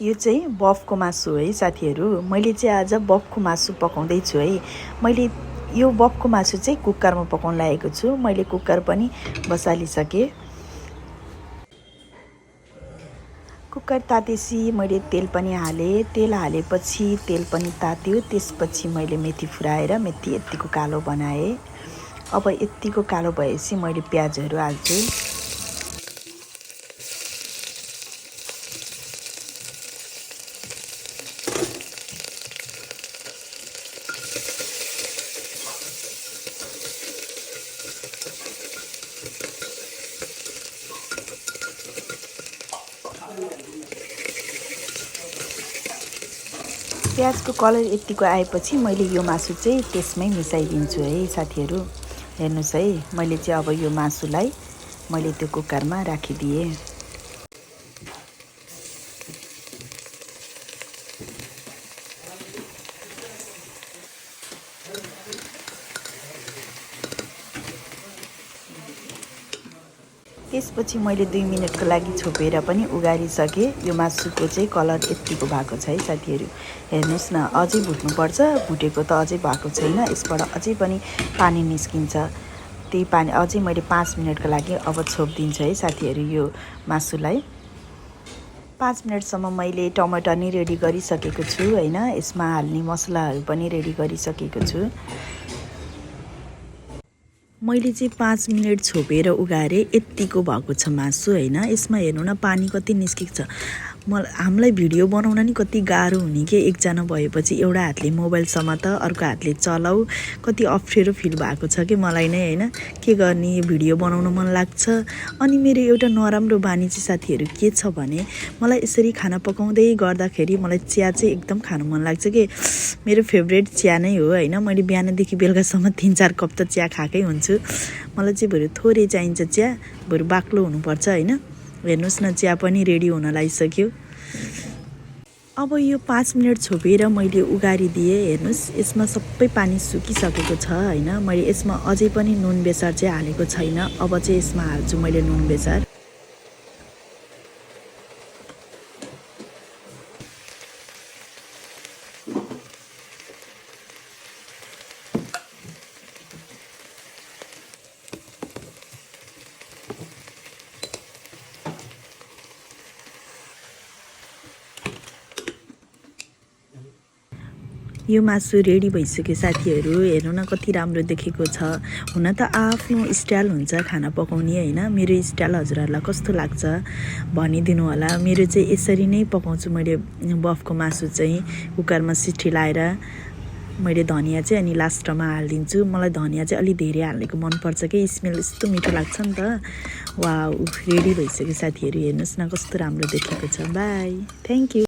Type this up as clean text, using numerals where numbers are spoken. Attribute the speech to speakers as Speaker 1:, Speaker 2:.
Speaker 1: यो चाहिँ बफको मासु है साथीहरू। मैले चाहिँ आज बफको मासु पकाउँदै छु है। मैले यो बफको मासु चाहिँ कुकरमा पकाउन लागेको छु। मैले कुकर पनि बसालिसकेँ। कुकर तातेपछि मैले तेल पनि हालेँ। तेल हालेपछि तेल पनि तात्यो। त्यसपछि मैले मेथी फुराएर मेथी यत्तिको कालो बनाएँ। अब यत्तिको कालो भएपछि मैले प्याजहरू हाल्छु। प्याजको कलर यत्तिको आएपछि मैले यो मासु चाहिँ त्यसमै मिसाइदिन्छु है साथीहरू। हेर्नुहोस् है, मैले चाहिँ अब यो मासुलाई मैले त्यो कुकरमा राखिदिएँ। त्यसपछि मैले 2 मिनेटको लागि छोपेर पनि उगारिसकेँ। यो मासुको चाहिँ कलर यत्तिको भएको छ है साथीहरू। हेर्नुहोस् न, अझै भुट्नुपर्छ। भुटेको त अझै भएको छैन। यसबाट अझै पनि पानी निस्किन्छ। त्यही पानी अझै मैले 5 मिनेटको लागि अब छोपिदिन्छु है साथीहरू यो मासुलाई। 5 मिनेटसम्म मैले टमाटर नि रेडी गरिसकेको छु हैन। यसमा हाल्ने मसलाहरू पनि रेडी गरिसकेको छु। मैले चाहिँ 5 मिनेट छोपेर उगारेँ। यत्तिको भएको छ मासु हैन। यसमा हेर्नु न पानी कति निस्केको छ। हामीलाई भिडियो बनाउन नि कति गाह्रो हुने के। एकजना भएपछि एउटा हातले मोबाइल समात, अर्को हातले चलाऊ। कति अप्ठ्यारो फिल भएको छ कि मलाई नै हैन। के गर्ने, भिडियो बनाउन मन लाग्छ। अनि मेरो एउटा नराम्रो बानी चाहिँ साथीहरू के छ भने, मलाई यसरी खाना पकाउँदै गर्दाखेरि मलाई चिया चाहिँ एकदम खानु मन लाग्छ कि। मेरो फेभरेट चिया नै हो हैन। मैले बिहानदेखि बेलुकासम्म 3-4 कप त चिया खाएकै हुन्छु। मलाई चाहिँ बरु थोरै चाहिन्छ चिया, बरु बाक्लो हुनुपर्छ हैन। हेर्नुहोस् न, चिया पनि रेडी हुन लागिसक्यो। अब यो 5 मिनेट छोपेर मैले उगारिदिएँ। हेर्नुहोस्, यसमा सबै पानी सुकिसकेको छ हैन। मैले यसमा अझै पनि नुन बेसार चाहिँ हालेको छैन। अब चाहिँ यसमा हाल्छु मैले नुन बेसार। यो मासु रेडी भइसक्यो साथीहरू। हेर्नु न कति राम्रो देखेको छ। हुन त आफ्नो स्टाइल हुन्छ खाना पकाउने हैन। मेरो स्टाइल हजुरहरूलाई कस्तो लाग्छ भनिदिनु होला। मेरो चाहिँ यसरी नै पकाउँछु मैले बफको मासु चाहिँ। कुकरमा सिटी लाएर मैले धनिया चाहिँ अनि लास्टमा हालिदिन्छु। मलाई धनिया चाहिँ अलि धेरै हाल्नेको मनपर्छ कि, स्मेल यस्तो मिठो लाग्छ नि त। वाउ, रेडी भइसक्यो साथीहरू। हेर्नुहोस् न कस्तो राम्रो देखेको छ। By, thank you.